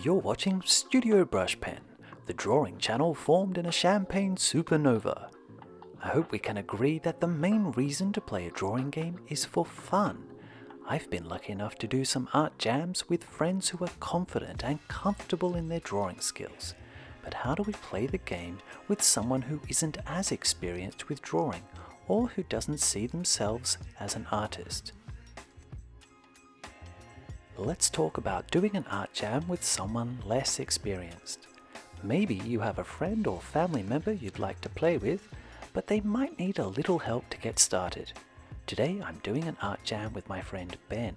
You're watching Studio Brushpen, the drawing channel formed in a champagne supernova. I hope we can agree that the main reason to play a drawing game is for fun. I've been lucky enough to do some art jams with friends who are confident and comfortable in their drawing skills. But how do we play the game with someone who isn't as experienced with drawing or who doesn't see themselves as an artist? Let's talk about doing an art jam with someone less experienced. Maybe you have a friend or family member you'd like to play with, but they might need a little help to get started. Today I'm doing an art jam with my friend Ben.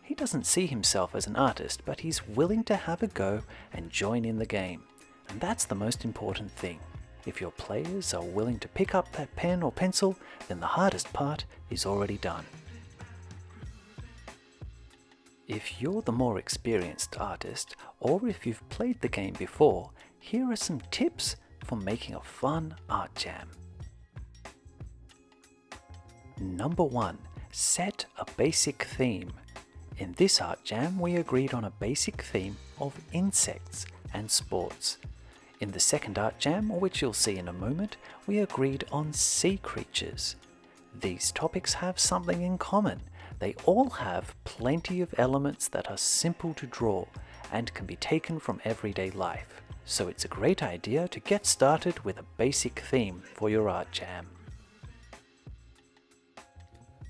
He doesn't see himself as an artist, but he's willing to have a go and join in the game. And that's the most important thing. If your players are willing to pick up that pen or pencil, then the hardest part is already done. If you're the more experienced artist, or if you've played the game before, here are some tips for making a fun art jam. Number 1. Set a basic theme. In this art jam, we agreed on a basic theme of insects and sports. In the second art jam, which you'll see in a moment, we agreed on sea creatures. These topics have something in common. They all have plenty of elements that are simple to draw and can be taken from everyday life. So it's a great idea to get started with a basic theme for your art jam.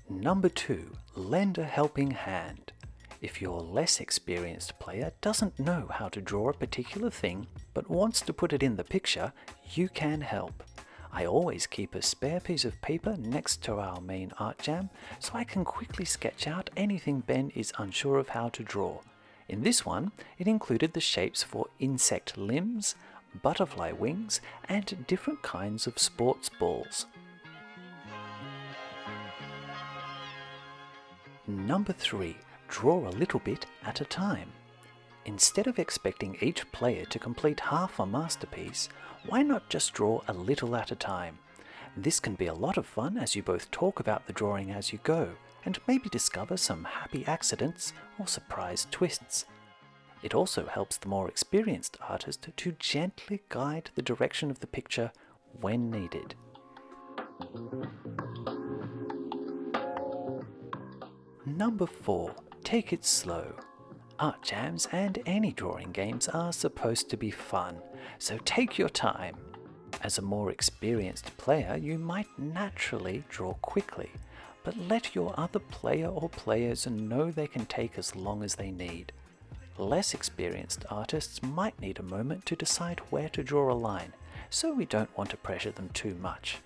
Number 2. Lend a helping hand. If your less experienced player doesn't know how to draw a particular thing but wants to put it in the picture, you can help. I always keep a spare piece of paper next to our main art jam so I can quickly sketch out anything Ben is unsure of how to draw. In this one, it included the shapes for insect limbs, butterfly wings, and different kinds of sports balls. Number 3. Draw a little bit at a time. Instead of expecting each player to complete half a masterpiece, why not just draw a little at a time? This can be a lot of fun as you both talk about the drawing as you go, and maybe discover some happy accidents or surprise twists. It also helps the more experienced artist to gently guide the direction of the picture when needed. Number 4. Take it slow. Art jams and any drawing games are supposed to be fun, so take your time. As a more experienced player, you might naturally draw quickly, but let your other player or players know they can take as long as they need. Less experienced artists might need a moment to decide where to draw a line, so we don't want to pressure them too much.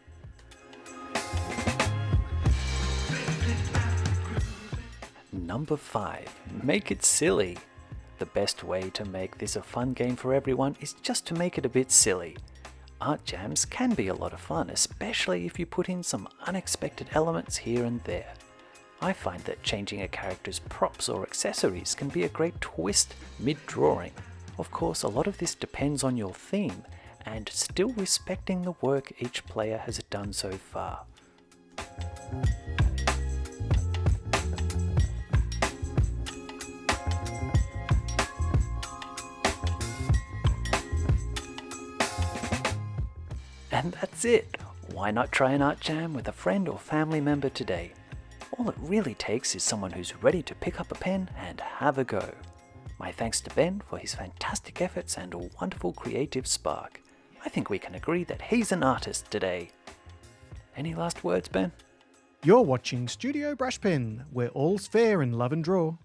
Number 5. Make it silly. The best way to make this a fun game for everyone is just to make it a bit silly. Art jams can be a lot of fun, especially if you put in some unexpected elements here and there. I find that changing a character's props or accessories can be a great twist mid-drawing. Of course, a lot of this depends on your theme and still respecting the work each player has done so far. And that's it! Why not try an art jam with a friend or family member today? All it really takes is someone who's ready to pick up a pen and have a go. My thanks to Ben for his fantastic efforts and a wonderful creative spark. I think we can agree that he's an artist today. Any last words, Ben? You're watching Studio Brushpen, where all's fair in love and draw.